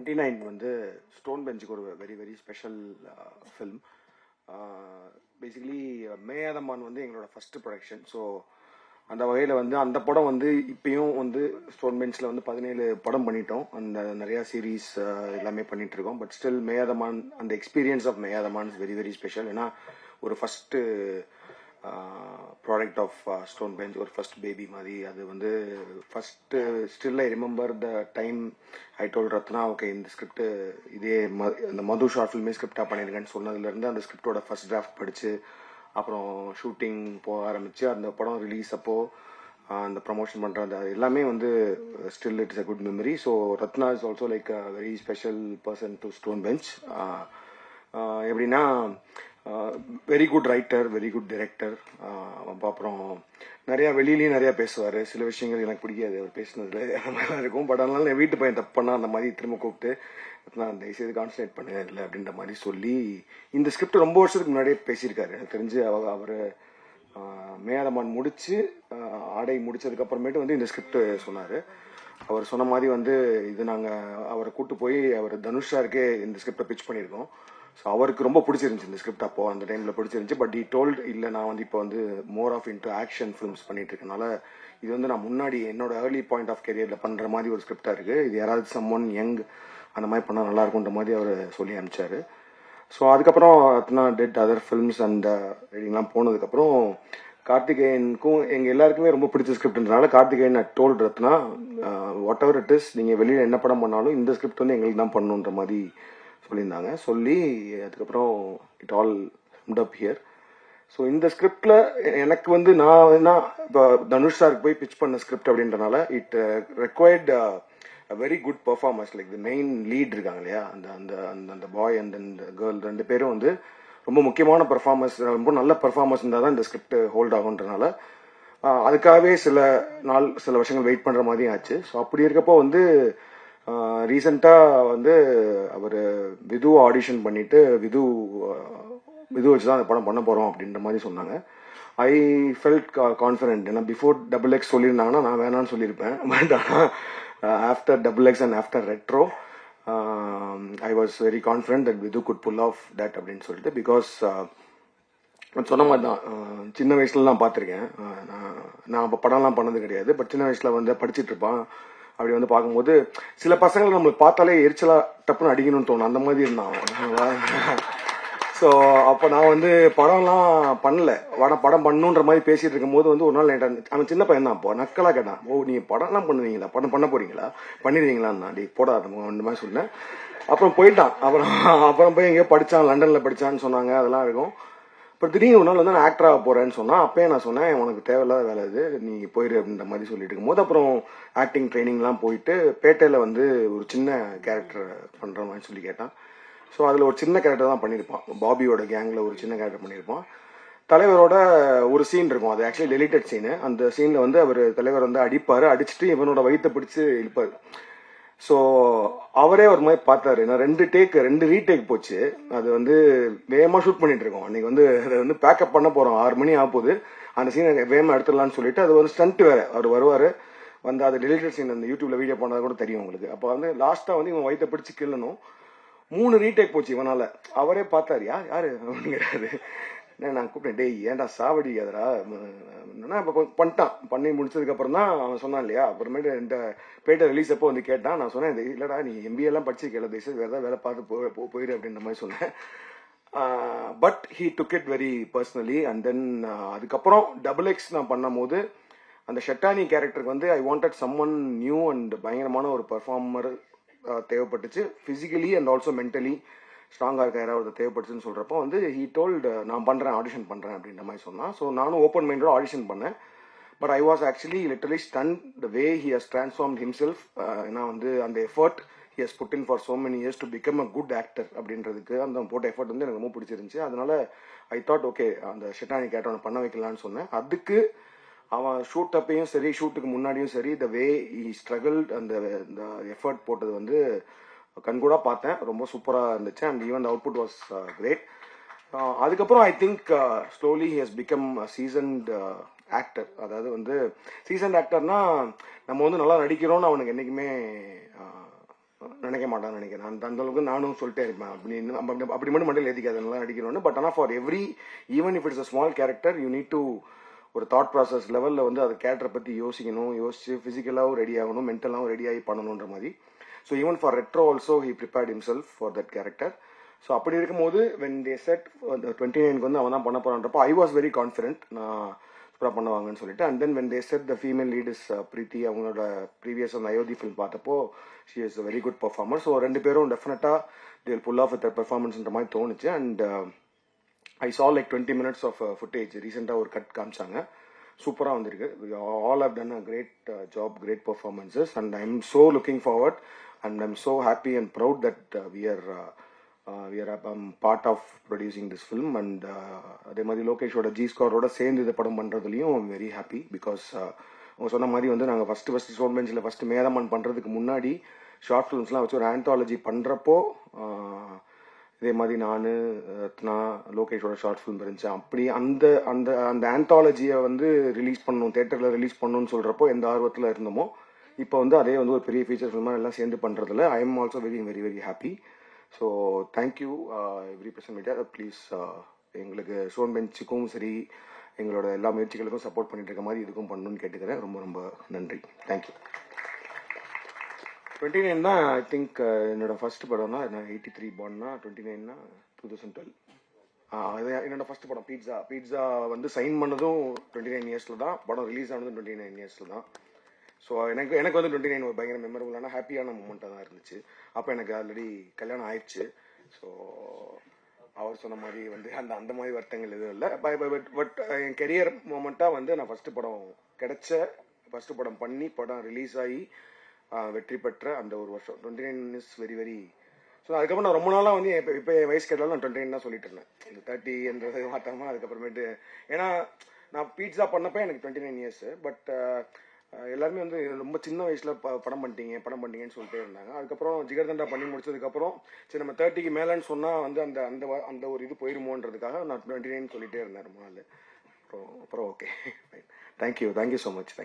29 வந்து ஸ்டோன் பெஞ்சுக்கு ஒரு very very special film. Basically Meyaadha Maan வந்து எங்களோட ஃபர்ஸ்ட் ப்ரொடக்ஷன். ஸோ அந்த வகையில் வந்து அந்த படம் வந்து இப்பயும் வந்து ஸ்டோன் பெஞ்சில் வந்து 17 படம் பண்ணிட்டோம். அந்த நிறையா சீரீஸ் எல்லாமே பண்ணிட்டு இருக்கோம். பட் ஸ்டில் மேயாதமான் அந்த experience of Meyaadha Maan is very very special. ஏன்னா ஒரு first product of Stone Bench, ஒரு ஃபர்ஸ்ட் பேபி மாதிரி. அது வந்து first still I remember the time I told Rathna, okay இந்த ஸ்கிரிப்ட் இதே இந்த மது ஷார்ட் ஃபில்மே ஸ்கிரிப்டாக பண்ணியிருக்கேன்னு சொன்னதுலேருந்து அந்த ஸ்கிரிப்டோட ஃபர்ஸ்ட் டிராஃப்ட் படித்து அப்புறம் ஷூட்டிங் போக ஆரம்பித்து அந்த படம் ரிலீஸ் அப்போது அந்த ப்ரமோஷன் பண்ணுறது எல்லாமே வந்து still it's a good memory. So Rathna is also like a very special person to Stone Bench. எப்படின்னா very good writer, very good director. அப்புறம் நிறையா வெளியிலையும் நிறையா பேசுவார். சில விஷயங்கள் எனக்கு பிடிக்காது அவர் பேசுனதுல, அந்த மாதிரிலாம் இருக்கும். பட் அதனால என் வீட்டு பையன் தப்பு பண்ணால் அந்த மாதிரி திரும்ப கூப்பிட்டு நான் தயவுசெய்து கான்சன்ட்ரேட் பண்ண இல்லை அப்படின்ற மாதிரி சொல்லி இந்த ஸ்கிரிப்ட் ரொம்ப வருஷத்துக்கு முன்னாடியே பேசியிருக்காரு. எனக்கு தெரிஞ்சு அவர் மேயாதமான் முடிச்சு ஆடை முடிச்சதுக்கு அப்புறமேட்டு வந்து இந்த ஸ்கிரிப்ட் சொன்னார். அவர் சொன்ன மாதிரி வந்து இது நாங்கள் அவரை கூட்டு போய் அவர் தனுஷாருக்கே இந்த ஸ்கிரிப்டை பிச் பண்ணியிருக்கோம். ஸோ அவருக்கு ரொம்ப பிடிச்சிருந்துச்சு இந்த ஸ்கிரிப்ட். அப்போ அந்த டைமில் பிடிச்சிருந்துச்சு. பட் ஈ டோல்ட் இல்லை நான் வந்து இப்போ வந்து more of into action films பண்ணிட்டு இருக்கனால இது வந்து நான் முன்னாடி என்னோட ஏர்லி பாயிண்ட் ஆஃப் கெரியரில் பண்ணுற மாதிரி ஒரு ஸ்கிரிப்டாக இருக்குது. இது யாராவது சம்மொன் யங் அந்த மாதிரி பண்ணால் நல்லா இருக்குன்ற மாதிரி அவர் சொல்லி அனுப்பிச்சாரு. ஸோ அதுக்கப்புறம் Rathna did other films and ரெடிங்லாம் போனதுக்கப்புறம் கார்த்திகேயனுக்கும் எங்கள் எல்லாருக்குமே ரொம்ப பிடிச்ச ஸ்கிரிப்ட்ன்றனால Karthikeyan had told Rathna, whatever it is, நீங்கள் வெளியில் என்ன படம் பண்ணாலும் இந்த ஸ்கிரிப்ட் வந்து எங்களுக்கு தான் பண்ணணுன்ற மாதிரி சொல்லியிருந்தாங்க. சொல்லி அதுக்கப்புறம் it all up here. So இந்த ஸ்கிரிப்டில் எனக்கு வந்து நான் என்ன இப்போ தனுஷ் சாருக்கு போய் பிச் பண்ண ஸ்கிரிப்ட் அப்படின்றனால it required very good performance. Like the main lead இருக்காங்க இல்லையா, அந்த அந்த அந்த பாய் அண்ட் அந்த கேர்ள் ரெண்டு பேரும் வந்து ரொம்ப முக்கியமான பர்ஃபார்மன்ஸ், ரொம்ப நல்ல பர்ஃபார்மன்ஸ் இருந்தால் தான் இந்த ஸ்கிரிப்ட் ஹோல்ட் ஆகுன்றனால அதுக்காகவே சில வருஷங்கள் வெயிட் பண்ணுற மாதிரியும் ஆச்சு. ஸோ அப்படி இருக்கப்போ வந்து ரீசெண்டாக வந்து அவர் விது ஆடிஷன் பண்ணிட்டு விது வச்சு தான் அந்த படம் பண்ண போகிறோம் அப்படின்ற மாதிரி சொன்னாங்க. I felt confident. ஏன்னா பிஃபோர் XXX சொல்லியிருந்தாங்கன்னா நான் வேணான்னு சொல்லியிருப்பேன். பட் ஆனால் after XXX and after Retro I was very confident that with good full of that அப்படின்னு சொல்லிட்டு. பிகாஸ் சொன்ன மாதிரி தான் சின்ன வயசுல நான் பார்த்துருக்கேன். நான் இப்போ படம்லாம் பண்ணது கிடையாது. பட் சின்ன வயசில் வந்து படிச்சுட்டு இருப்பான். அப்படி வந்து பார்க்கும்போது சில பசங்களை நம்மளுக்கு பார்த்தாலே எரிச்சலா டப்புன்னு அடிக்கணும்னு தோணும். அந்த மாதிரி இருந்தான். ஸோ அப்போ நான் வந்து படம்லாம் பண்ணல. படம் பண்ணணுன்ற மாதிரி பேசிட்டு இருக்கும் போது வந்து ஒரு நாள் அவன் சின்ன பையன் தான். அப்போ நக்கலா கேட்டான், ஓ நீங்க படம்லாம் பண்ணுவீங்களா, படம் பண்ண போறீங்களா, பண்ணிடுவீங்களான்னு. அப்படி போடா அந்த மாதிரி சொன்னேன். அப்புறம் போயிட்டான். அப்புறம் போய் எங்கேயோ படிச்சான், லண்டன்ல படிச்சான்னு சொன்னாங்க. அதெல்லாம் இருக்கும். அப்புறம் திடீர்னு ஒரு நாள் வந்து நான் ஆக்டராக போறேன்னு சொன்னா, அப்பயே நான் சொன்னேன் உனக்கு தேவையில்லாத வேலை இது, நீ போயிரு அப்படின்ற மாதிரி சொல்லிட்டு இருக்கும்போது அப்புறம் ஆக்டிங் ட்ரைனிங்லாம் போயிட்டு பேட்டையில வந்து ஒரு சின்ன கேரக்டர் பண்ற மாதிரி சொல்லி கேட்டான். ஸோ அதில் ஒரு சின்ன கேரக்டர் தான் பண்ணியிருப்பான். பாபியோட கேங்கில் ஒரு சின்ன கேரக்டர் பண்ணியிருப்பான். தலைவரோட ஒரு சீன் இருக்கும், அது ஆக்சுவலி டெலிட்டட் சீனு. அந்த சீனில் வந்து அவர் தலைவர் வந்து அடிப்பார், அடிச்சுட்டு இவனோட வயிற்றை பிடிச்சி இழுப்பார். ஸோ அவரே ஒரு மாதிரி பார்த்தாரு. நான் 2 ரீடேக் போச்சு. அது வந்து வேகமாக ஷூட் பண்ணிட்டு இருக்கோம். அன்னைக்கு வந்து அதை வந்து பேக்கப் பண்ண போகிறோம், 6 மணி ஆக போகுது. அந்த சீனை வேகமாக எடுத்துடலான்னு சொல்லிட்டு அது ஒரு ஸ்டண்ட் வேற. அவர் வருவார் வந்து அது டெலிட்டட் சீன் அந்த யூடியூப்ல வீடியோ பண்ணது கூட தெரியும் உங்களுக்கு. அப்போ வந்து லாஸ்ட்டாக வந்து இவன் வயிற்றை பிடிச்சி கிள்ளணும். 3 ரீடேக் போச்சு இவனால. அவரே பார்த்தாரு, யாரு அப்படிங்கிறாரு. நான் கூப்பிட்டேன், டேய் ஏன்டா சாவடிக்காதரா. இப்போ பண்ணிட்டான். பண்ணி முடிச்சதுக்கு அப்புறம் தான் அவன் சொன்னான் இல்லையா. அப்புறமேட்டு இந்த பேட்டை ரிலீஸ் அப்போ வந்து கேட்டான். நான் சொன்னேன், இல்லடா நீ MBA எல்லாம் படிச்சிருக்கல, தயவுசெய்து வேற ஏதாவது வேலை பார்த்து போயிரு அப்படின்ற மாதிரி சொன்னேன். But he took it very personally. And then அதுக்கப்புறம் XX நான் பண்ணும் போது அந்த ஷெட்டானி கேரக்டருக்கு வந்து I wanted someone new and பயங்கரமான ஒரு பர்ஃபார்மர் தேவைப்பட்டுச்சு. பிசிக்கலி அண்ட் ஆல்சோ மென்டலி ஸ்ட்ராங்காக இருக்க யாராவது தேவைப்பட்டுச்சுன்னு சொல்கிறப்போ வந்து ஹீ டோல்டு நான் பண்ணுறேன், ஆடிஷன் பண்ணுறேன் அப்படின்ற மாதிரி சொன்னான். ஸோ நானும் ஓப்பன் மைண்டோட ஆடிஷன் பண்ணேன். But I was actually literally stun the way he has transform himself. ஏன்னா வந்து அந்த effort he has put in for so many years to become a good actor அப்படின்றதுக்கு அந்த போட்ட எஃபர்ட் வந்து எனக்கு ரொம்ப பிடிச்சிருந்துச்சு. அதனால ஐ தாட் ஓகே அந்த ஷெட்டானி கேரக்டர் பண்ண வைக்கலான்னு சொன்னேன். அதுக்கு அவன் ஷூட் அப்பையும் சரி, ஷூட்டுக்கு முன்னாடியும் சரி, த வே ஹி ஸ்ட்ரகிள்ட் அந்த எஃபர்ட் போட்டது வந்து கண்கூடா பார்த்தேன். ரொம்ப சூப்பராக இருந்துச்சு. And even output was great. அதுக்கப்புறம் I think slowly he has become seasoned actor. அதாவது வந்து சீசன்ட் ஆக்டர்னா நம்ம வந்து நல்லா நடிக்கிறோம்னு அவனுக்கு என்றைக்குமே நினைக்க மாட்டான்னு நினைக்கிறேன். அந்த அளவுக்கு நானும் சொல்லிட்டே இருப்பேன். அப்படி மட்டும் மண்டியில் ஏற்றிக்காதனால நடிக்கணும்னு. பட் ஆனால் for every even if it's a small character you need to ஒரு தாட் ப்ராசஸ் லெவலில் வந்து அது கேரக்டரை பற்றி யோசிச்சு ஃபிசிக்கலாகவும் ரெடி ஆகணும், மென்டலாகவும் ரெடி ஆகி பண்ணணுன்ற மாதிரி. So even for retro also he prepared himself for that character. So அப்படி இருக்கும்போது வென் தே செட் 29க்கு வந்து அவன் தான் பண்ண போறான்றப்போ ஐ வாஸ் வெரி கான்ஃபிடென்ட் நான் சூப்பராக பண்ணுவாங்கன்னு சொல்லிட்டு. And then when they set the female lead is Preethi, அவங்களோட ப்ரீவியஸ் அந்த அயோத்தி ஃபில்ம் பார்த்தப்போ she is very good performer. So ரெண்டு பேரும் டெஃபினட்டாக they will pull off with பெர்ஃபார்மன்ஸ்ன்ற மாதிரி தோணுச்சு. And I saw like 20 minutes of footage. ரீசெண்டாக ஒரு கட் காமிச்சாங்க, சூப்பராக வந்திருக்கு. All have done a great job, great performances. And I am so looking forward and I am so happy and proud that we are part of producing this film. And அதே மாதிரி லோகேஷோட G ஸ்கோரோட சேர்ந்து இந்த படம் பண்ணுறதுலையும் I'm very happy. Because அவங்க சொன்ன மாதிரி வந்து நாங்கள் ஃபஸ்ட்டு ஸ்டோன் பெஞ்சில் ஃபஸ்ட்டு மேதமன் பண்ணுறதுக்கு முன்னாடி ஷார்ட் ஃபிலிம்ஸ்லாம் வச்சு ஒரு ஆந்தாலஜி பண்ணுறப்போ இதே மாதிரி நான் ரத்னா லோகேஷோட ஷார்ட் ஃபிலிம் இருந்துச்சு. அப்படி அந்த அந்த அந்த ஆந்தாலஜியை வந்து ரிலீஸ் பண்ணணும், தேட்டரில் ரிலீஸ் பண்ணணும்னு சொல்கிறப்போ எந்த ஆர்வத்தில் இருந்தோமோ இப்போ வந்து அதே வந்து ஒரு பெரிய ஃபீச்சர் ஃபில்மாக எல்லாம் சேர்ந்து பண்ணுறதுல I am also very very very happy. So thank you every person media. Please எங்களுக்கு ஸ்டோன் பெஞ்சுக்கும் சரி எங்களோட எல்லா முயற்சிகளுக்கும் சப்போர்ட் பண்ணிட்டு இருக்க மாதிரி இதுக்கும் பண்ணணும்னு கேட்டுக்கிறேன். ரொம்ப ரொம்ப நன்றி. தேங்க்யூ. 29 தான் ஐ திங்க் என்னோட ஃபர்ஸ்ட் படம்னா, நான் 83 born-னா 29னா 2012. அது என்னோட ஃபர்ஸ்ட் படம் பீட்சா வந்து சைன் பண்ணதும் 29 இயர்ஸில் தான், படம் ரிலீஸ் ஆனதும் 29 இயர்ஸில் தான். ஸோ எனக்கு வந்து 29 ஒரு பயங்கர மெமரபுளான ஹாப்பியான மூமெண்ட்டாக தான் இருந்துச்சு. அப்போ எனக்கு ஆல்ரெடி கல்யாணம் ஆயிடுச்சு. ஸோ அவர் சொன்ன மாதிரி வந்து அந்த மாதிரி வருத்தங்கள் எதுவும் இல்லை. பட் என் கெரியர் மூமெண்ட்டாக வந்து நான் ஃபர்ஸ்ட் படம் கிடைச்ச, ஃபர்ஸ்ட் படம் பண்ணி படம் ரிலீஸ் ஆகி வெற்றி பெற்ற அந்த ஒரு வருஷம் 29 இஸ் வெரி வெரி. ஸோ அதுக்கப்புறம் நான் ரொம்ப நாளாக வந்து இப்போ என் வயசு கேட்டாலும் நான் 29 தான் சொல்லிட்டு இருந்தேன். இந்த 30 என்றது மாற்றாமல் அதுக்கப்புறமேட்டு ஏன்னா நான் பீட்சா பண்ணப்போ எனக்கு 29 இயர்ஸ். பட் எல்லாருமே வந்து ரொம்ப சின்ன வயசுல படம் பண்ணிட்டீங்கன்னு சொல்லிட்டே இருந்தாங்க. அதுக்கப்புறம் ஜிகர்தண்டா பண்ணி முடிச்சதுக்கப்புறம் சரி நம்ம 30க்கு மேலேன்னு சொன்னால் வந்து அந்த அந்த அந்த ஒரு இது போயிருமோன்றதுக்காக நான் 29 சொல்லிட்டே இருந்தேன் ரொம்ப நாள். அப்புறம் ஓகே, தேங்க்யூ ஸோ மச்.